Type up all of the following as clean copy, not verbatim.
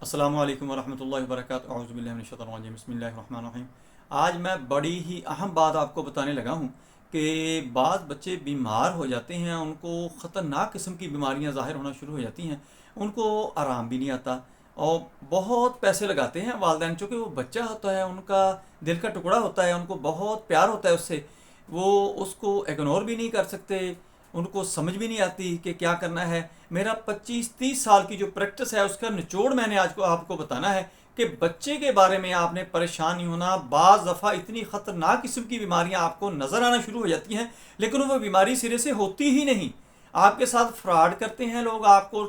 अस्सलामु अलैकुम वरहमतुल्लाहि वबरकातुहू अऊज़ु बिल्लाहि मिनश शैतानिर रजीम बिस्मिल्लाहिर रहमानिर रहीम। आज मैं बड़ी ही अहम बात आपको बताने लगा हूँ कि बाज़ बच्चे बीमार हो जाते हैं, उनको ख़तरनाक किस्म की बीमारियाँ ज़ाहिर होना शुरू हो जाती हैं, उनको आराम भी नहीं आता और बहुत पैसे लगाते हैं वालिदैन, चूँकि वो बच्चा होता है, उनका दिल का टुकड़ा होता है, उनको बहुत प्यार होता है उससे, वो उसको इग्नोर भी नहीं कर सकते, उनको समझ भी नहीं आती कि क्या करना है। मेरा 25-30 साल की जो प्रैक्टिस है उसका निचोड़ मैंने आज को आपको बताना है कि बच्चे के बारे में आपने परेशान नहीं होना। बाज़ दफ़ा इतनी ख़तरनाक किस्म की बीमारियां आपको नज़र आना शुरू हो जाती हैं, लेकिन वो बीमारी सिरे से होती ही नहीं। आपके साथ फ्रॉड करते हैं लोग, आपको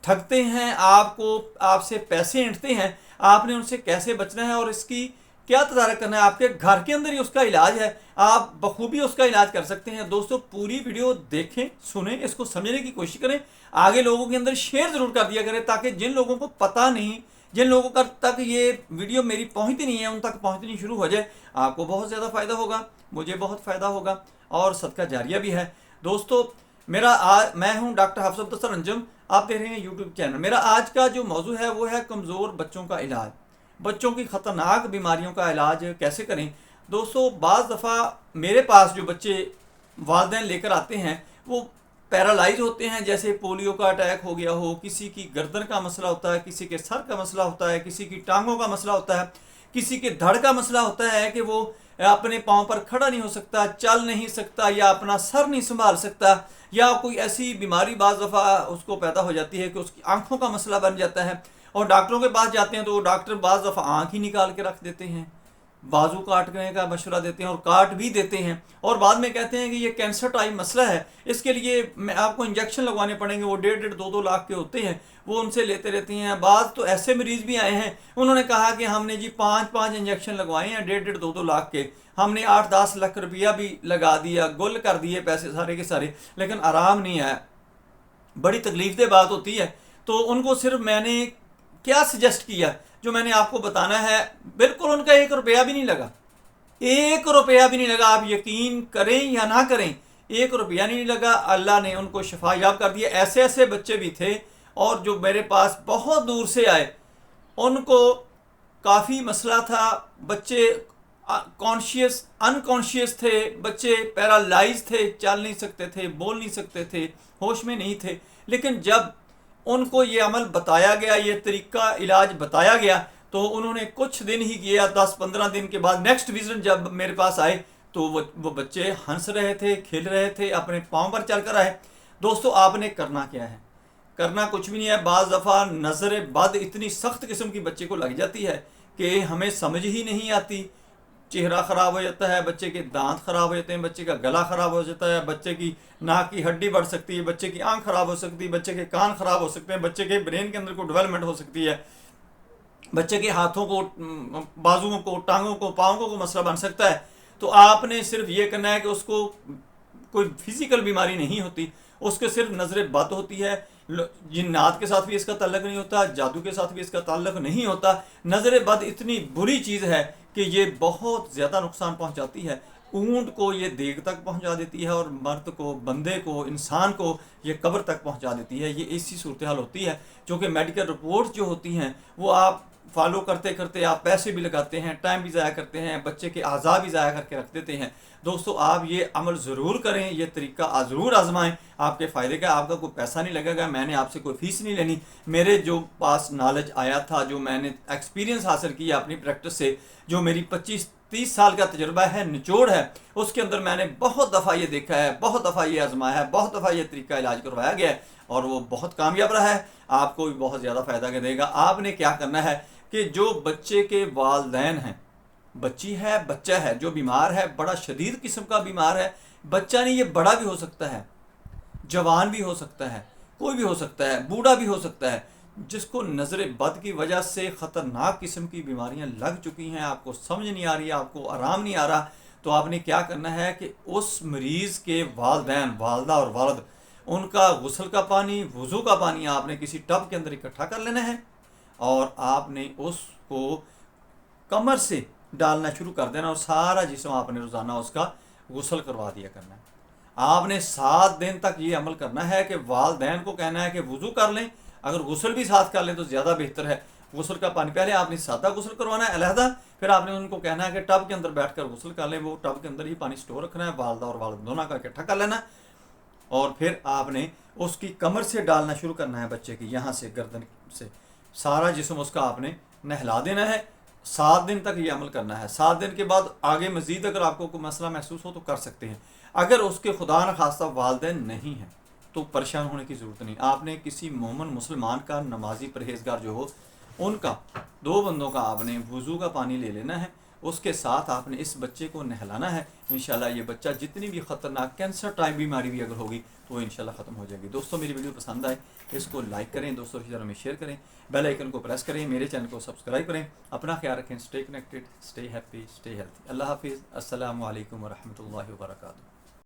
ठगते हैं, आपको आपसे पैसे ऐंठते हैं। आपने उनसे कैसे बचना है और इसकी क्या तदारक करना है, आपके घर के अंदर ही उसका इलाज है, आप बखूबी उसका इलाज कर सकते हैं। दोस्तों, पूरी वीडियो देखें, सुनें, इसको समझने की कोशिश करें, आगे लोगों के अंदर शेयर ज़रूर कर दिया करें, ताकि जिन लोगों को पता नहीं, जिन लोगों का तक ये वीडियो मेरी पहुंचती नहीं है, उन तक पहुंचनी शुरू हो जाए। आपको बहुत ज़्यादा फ़ायदा होगा, मुझे बहुत फ़ायदा होगा और सदका जारिया भी है। दोस्तों, मैं हूं डॉक्टर हाफिज मुख्तसर अंजुम, आप देख रहे हैं यूट्यूब चैनल। मेरा आज का जो मौजू है वो है कमज़ोर बच्चों का इलाज, बच्चों की ख़तरनाक बीमारियों का इलाज कैसे करें। दोस्तों, बाज़ दफ़ा मेरे पास जो बच्चे वालिदैन लेकर आते हैं वो पैरालाइज होते हैं, जैसे पोलियो का अटैक हो गया हो, किसी की गर्दन का मसला होता है, किसी के सर का मसला होता है, किसी की टांगों का मसला होता है, किसी के धड़ का मसला होता है कि वो अपने पाँव पर खड़ा नहीं हो सकता, चल नहीं सकता, या अपना सर नहीं संभाल सकता, या कोई ऐसी बीमारी बाज़ दफ़ा उसको पैदा हो जाती है कि उसकी आँखों का मसला बन जाता है और डॉक्टरों के पास जाते हैं तो वो डॉक्टर बाज़ दफ़ा आँख ही निकाल के रख देते हैं, बाजू काटने का मशवरा देते हैं और काट भी देते हैं, और बाद में कहते हैं कि ये कैंसर टाइप मसला है, इसके लिए मैं आपको इंजेक्शन लगवाने पड़ेंगे। वो 1.5-2 लाख के होते हैं, वो उनसे लेते रहते हैं। बाज़ तो ऐसे मरीज़ भी आए हैं, उन्होंने कहा कि हमने जी 5-5 इंजेक्शन लगवाए हैं 1.5-2 लाख के, हमने 8-10 लाख रुपया भी लगा दिया, गुल कर दिए पैसे सारे के सारे, लेकिन आराम नहीं आया। बड़ी तकलीफ दह बात होती है। तो उनको सिर्फ मैंने क्या सजेस्ट किया जो मैंने आपको बताना है, बिल्कुल उनका 1 रुपया भी नहीं लगा, 1 रुपया भी नहीं लगा। आप यकीन करें या ना करें, 1 रुपया नहीं लगा। अल्लाह ने उनको शफा याब कर दिया। ऐसे ऐसे बच्चे भी थे और जो मेरे पास बहुत दूर से आए, उनको काफ़ी मसला था, बच्चे कॉन्शियस अनकॉन्शियस थे, बच्चे पैरालाइज थे, चल नहीं सकते थे, बोल नहीं सकते थे, होश में नहीं थे। लेकिन जब उनको ये अमल बताया गया, ये तरीका इलाज बताया गया, तो उन्होंने कुछ दिन ही किया, 10-15 दिन के बाद नेक्स्ट विजिट जब मेरे पास आए तो वो बच्चे हंस रहे थे, खेल रहे थे, अपने पाँव पर चल कर आए। दोस्तों, आपने करना क्या है? करना कुछ भी नहीं है। बाज़ दफ़ा नज़र बद इतनी सख्त किस्म की बच्चे को लग जाती है कि हमें समझ ही नहीं आती, चेहरा ख़राब हो जाता है, बच्चे के दांत ख़राब हो जाते हैं, बच्चे का गला ख़राब हो जाता है, बच्चे की नाक की हड्डी बढ़ सकती है, बच्चे की आंख ख़राब हो सकती है, बच्चे के कान ख़राब हो सकते हैं, बच्चे के ब्रेन के अंदर को डेवलपमेंट हो सकती है, बच्चे के हाथों को, बाजुओं को, टांगों को, पाँवों को मसला बन सकता है। तो आपने सिर्फ ये करना है कि उसको कोई फिजिकल बीमारी नहीं होती, उसके सिर्फ नज़र बद होती है। जिन्नात के साथ भी इसका ताल्लुक नहीं होता, जादू के साथ भी इसका ताल्लुक नहीं होता। नज़र बद इतनी बुरी चीज़ है कि ये बहुत ज़्यादा नुकसान पहुंचाती है। ऊंट को ये देग तक पहुंचा देती है और मर्द को, बंदे को, इंसान को ये कब्र तक पहुंचा देती है। ये ऐसी सूरत हाल होती है, जो कि मेडिकल रिपोर्ट्स जो होती हैं वो आप फॉलो करते करते आप पैसे भी लगाते हैं, टाइम भी ज़ाया करते हैं, बच्चे के आज़ा भी ज़ाया करके रख देते हैं। दोस्तों, आप ये अमल ज़रूर करें, ये तरीका ज़रूर आजमाएं, आपके फ़ायदे का। आपका कोई पैसा नहीं लगेगा, मैंने आपसे कोई फ़ीस नहीं लेनी। मेरे जो पास नॉलेज आया था, जो मैंने एक्सपीरियंस हासिल किया अपनी प्रैक्टिस से, जो मेरी 25-30 साल का तजुर्बा है, निचोड़ है, उसके अंदर मैंने बहुत दफ़ा ये देखा है, बहुत दफ़ा ये आजमाया है, बहुत दफ़ा ये तरीका इलाज करवाया गया है और वो बहुत कामयाब रहा है। आपको भी बहुत ज़्यादा फ़ायदा देगा। आपने क्या करना है कि जो बच्चे के वालिदैन हैं, बच्ची है, बच्चा है जो बीमार है, बड़ा शदीद किस्म का बीमार है, बच्चा नहीं, ये बड़ा भी हो सकता है, जवान भी हो सकता है, कोई भी हो सकता है, बूढ़ा भी हो सकता है, जिसको नज़र बद की वजह से ख़तरनाक किस्म की बीमारियां लग चुकी हैं, आपको समझ नहीं आ रही, आपको आराम नहीं आ रहा, तो आपने क्या करना है कि उस मरीज़ के वालिदैन, वालदा और वालद, उनका गुस्ल का पानी, वज़ू का पानी आपने किसी टब के अंदर इकट्ठा कर लेना है और आपने उसको कमर से डालना शुरू कर देना और सारा जिस्म आपने रोज़ाना उसका गुस्ल करवा दिया करना है। आपने 7 दिन तक ये अमल करना है कि वालिदैन को कहना है कि वज़ू कर लें, अगर गुस्ल भी साथ कर लें तो ज़्यादा बेहतर है, غسل کا پانی پہلے آپ نے سادہ غسل کروانا ہے علیحدہ، پھر آپ نے ان کو کہنا ہے کہ ٹب کے اندر بیٹھ کر غسل کر لیں، وہ ٹب کے اندر ہی پانی سٹور رکھنا ہے، والدہ اور والد دونوں کا اکٹھا کر لینا ہے، اور پھر آپ نے اس کی کمر سے ڈالنا شروع کرنا ہے بچے کی، یہاں سے گردن سے سارا جسم اس کا آپ نے نہلا دینا ہے۔ 7 دن تک یہ عمل کرنا ہے۔ 7 دن کے بعد آگے مزید اگر آپ کو کوئی مسئلہ محسوس ہو تو کر سکتے ہیں۔ اگر اس کے خدا نخواستہ والدین نہیں ہیں تو پریشان ہونے کی ضرورت نہیں، آپ نے کسی مومن مسلمان کا، نمازی پرہیزگار جو ہو، ان کا 2 بندوں کا آپ نے وضو کا پانی لے لینا ہے، اس کے ساتھ آپ نے اس بچے کو نہلانا ہے۔ انشاءاللہ یہ بچہ جتنی بھی خطرناک کینسر ٹائپ بیماری بھی اگر ہوگی تو وہ انشاءاللہ ختم ہو جائے گی۔ دوستوں میری ویڈیو پسند آئے اس کو لائک کریں، دوستوں رشتہ داروں میں شیئر کریں، بیل آئیکن کو پریس کریں، میرے چینل کو سبسکرائب کریں۔ اپنا خیال رکھیں، stay connected, stay happy, stay healthy. اللہ حافظ، السلام علیکم ورحمۃ اللہ وبرکاتہ۔